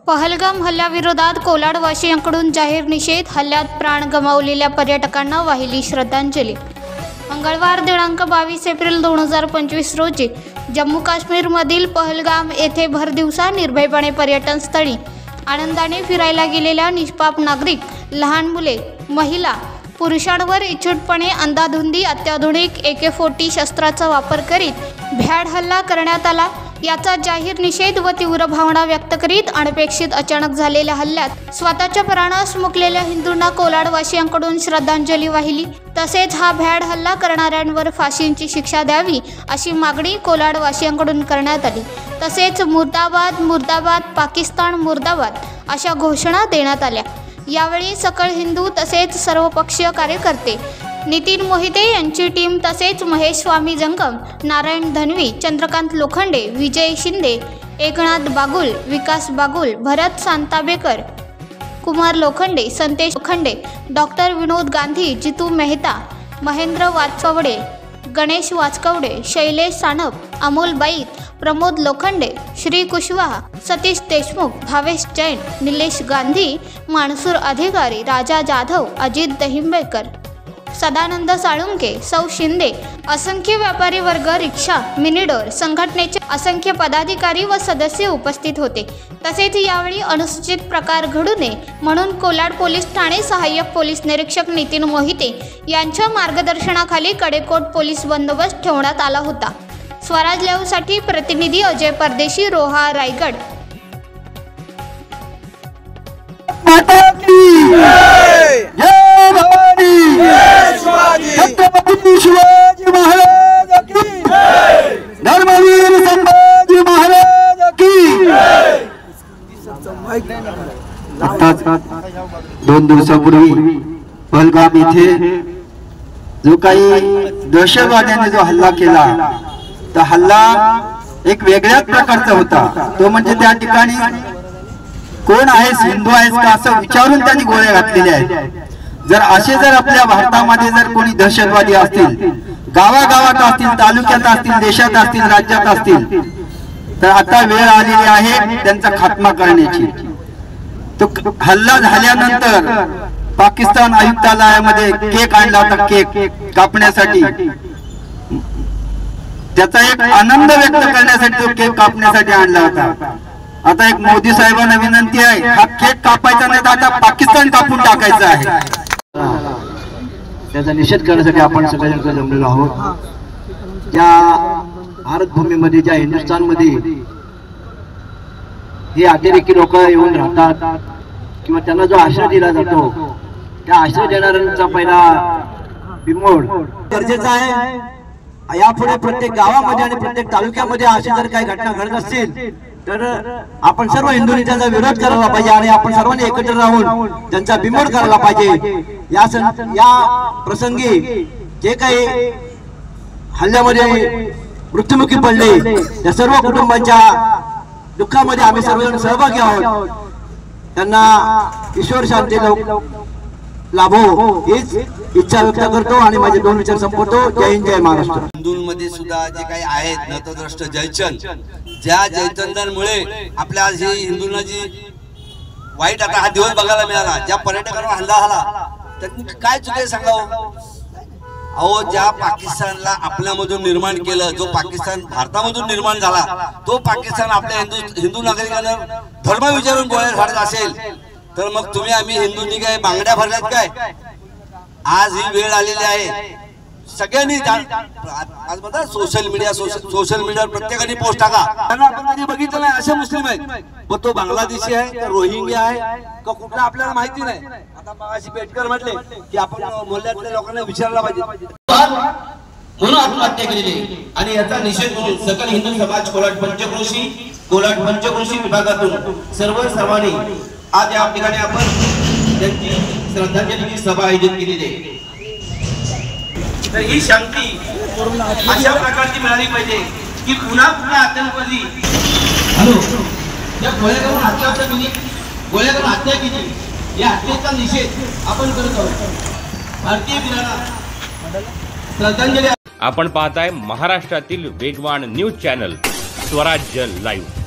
पहलगाम हल्ल्याविरोधात कोलाडवासियांकडून जाहीर निषेध. हल्ल्यात प्राण गमावलेल्या पर्यटकांना वाहिली श्रद्धांजली. मंगळवार दिनांक 22 एप्रिल 2025 रोजी जम्मू काश्मीरमधील पहलगाम येथे भरदिवसा निर्भयपणे पर्यटन स्थळी आनंदाने फिरायला गेलेल्या निष्पाप नागरिक, लहान मुले, महिला, पुरुषांवर इच्छुकपणे अंधाधुंदी अत्याधुनिक AK-40 शस्त्राचा वापर करीत भ्याड हल्ला करण्यात आला. याचा जाहीर निषेध व तीव्र भावना व्यक्त करीत अनपेक्षित अचानक झालेल्या हल्ल्यात स्वतःच्या प्राणास मुकलेल्या हिंदूंना कोलाडवासियांकडून श्रद्धांजली वाहिली. तसेच हा भ्याड हल्ला करणाऱ्यांवर फाशीची शिक्षा द्यावी अशी मागणी कोलाडवासियांकडून करण्यात आली. तसेच मुर्दाबाद मुर्दाबाद, पाकिस्तान मुर्दाबाद अशा घोषणा देण्यात आल्या. यावेळी सकळ हिंदू तसेच सर्वपक्षीय कार्यकर्ते, नितीन मोहिते यांची टीम तसेच महेश स्वामी जंगम, नारायण धनवी, चंद्रकांत लोखंडे, विजय शिंदे, एकनाथ बागुल, विकास बागुल, भरत सांताबेकर, कुमार लोखंडे, संतेश लोखंडे, डॉक्टर विनोद गांधी, जितू मेहता, महेंद्र वाचकवडे, गणेश वाचकवडे, शैलेश सानप, अमोल बाईत, प्रमोद लोखंडे, श्री कुशवाहा, सतीश देशमुख, भावेश जैन, निलेश गांधी, मानसूर अधिकारी, राजा जाधव, अजित दहिंबेकर, सदानंद साळुंके, सौ शिंदे, असंख्य व्यापारी वर्ग, रिक्षा, मिनिडोर संघटनेचे असंख्य पदाधिकारी व सदस्य उपस्थित होते. तसेच यावेळी अनुचित प्रकार घडू नये म्हणून कोलाड पोलीस ठाणे सहाय्यक पोलीस निरीक्षक नितीन मोहिते यांच्या मार्गदर्शनाखाली कडेकोट पोलीस बंदोबस्त ठेवण्यात आला होता. स्वराज लाईव्हसाठी प्रतिनिधी अजय परदेशी, रोहा, रायगड. छत्रपती शिवाजी महाराज की जय. धर्मवीर संभाजी महाराज की जय. आताच 2 दिवसापूर्वी पहलगाम येथे जो काही दहशतवाद्यांनी जो हल्ला केला, तो हल्ला एक वेगळ्याच प्रकारचा होता. तो म्हणजे त्या ठिकाणी कोण आहेस, हिंदू आहेस का असं विचारून त्यांनी गोळ्या घातलेल्या आहेत. जर आपल्या भारतामध्ये जर कोणी दहशतवादी असतील, गावागावात असतील, तालुक्यात असतील, देशात असतील, राज्यात असतील, तर आता वेळ आलेली आहे त्यांचा खात्मा करण्याची. तो हल्ला झाल्यानंतर पाकिस्तान आयुक्तालयामध्ये केक आणला होता, केक कापण्यासाठी. त्याचा एक आनंद व्यक्त करण्यासाठी तो केक कापण्यासाठी आणला होता. आता एक मोदी साहेबांना विनंती आहे, हा केक कापायचा नाही तर आता पाकिस्तान कापून टाकायचं आहे. त्याचा निषेध करण्यासाठी आपण सगळेजण जमलेलो आहोत. ज्या भारत भूमीमध्ये, ज्या हिंदुस्थानमध्ये हे अतिरेकी लोक येऊन राहतात किंवा त्यांना जो आश्रय दिला जातो, त्या आश्रय देणाऱ्यांचा पहिला बिमोड गरजेचा आहे. यापुढे प्रत्येक गावामध्ये आणि प्रत्येक तालुक्यामध्ये अशा जर काही घटना घडत असतील तर आपण सर्व हिंदूंनी त्याचा विरोध करायला पाहिजे आणि आपण सर्वांनी एकत्र राहून त्यांचा बिमोड करायला पाहिजे. या प्रसंगी जे काही हल्ल्यामध्ये मृत्युमुखी पडले त्या सर्व कुटुंबांच्या दुःखामध्ये आम्ही सर्वजण सहभागी आहोत. त्यांना ईश्वर शांती लाभो हीच इच्छा व्यक्त करतो आणि माझे 2 विचार संपवतो. जय हिंद, जय महाराष्ट्र. हिंदूंमध्ये सुद्धा जे काही आहेत नतद्रष्ट जयचंद, ज्या जयचंदांमुळे आपल्या आज ही हिंदूंना जी वाईट आता हा दिवस बघायला मिळाला, ज्या पर्यटकांवर हल्ला झाला, त्यांनी काय चुके सांगावं. अहो, ज्या पाकिस्तानला आपल्यामधून निर्माण केलं, जो पाकिस्तान भारतामधून निर्माण झाला, तो पाकिस्तान आपल्या हिंदू नागरिकांना धर्म विचारून गोळ्या झाडत असेल तर मग तुम्ही आम्ही हिंदूंनी काय बांगड्या भरल्यात काय? आज ही वेळ आलेली आहे. सगळ्यांनी आज बघा सोशल मीडियावर प्रत्येकाने पोस्ट टाका. त्यांना आपण कधी बघितलं नाही असे मुस्लिम आहेत, मग तो बांगलादेशी आहे का रोहिंग्या आहे का कुठला आपल्याला माहिती नाही. आता मगाशी पेटकर म्हटले की आपण मोहल्ल्यातल्या लोकांना विचारला पाहिजे म्हणून आत्महत्या केलेली आणि याचा निषेध म्हणून सकल हिंदू समाज कोलाड पंचक्रोशी विभागातून सर्वांनी आज या ठिकाणी आपण त्यांची श्रद्धांजली सभा आयोजित केलेली आहे. तर ही शांती अशा प्रकारची मिळाली पाहिजे की पुन्हा आतंकवादी या गोळ्या करून हत्या केली, या हत्येचा निषेध आपण करत आहोत. भारतीय वीरांना श्रद्धांजली. आपण पाहताय महाराष्ट्रातील वेगवान न्यूज चॅनल स्वराज्य लाईव्ह.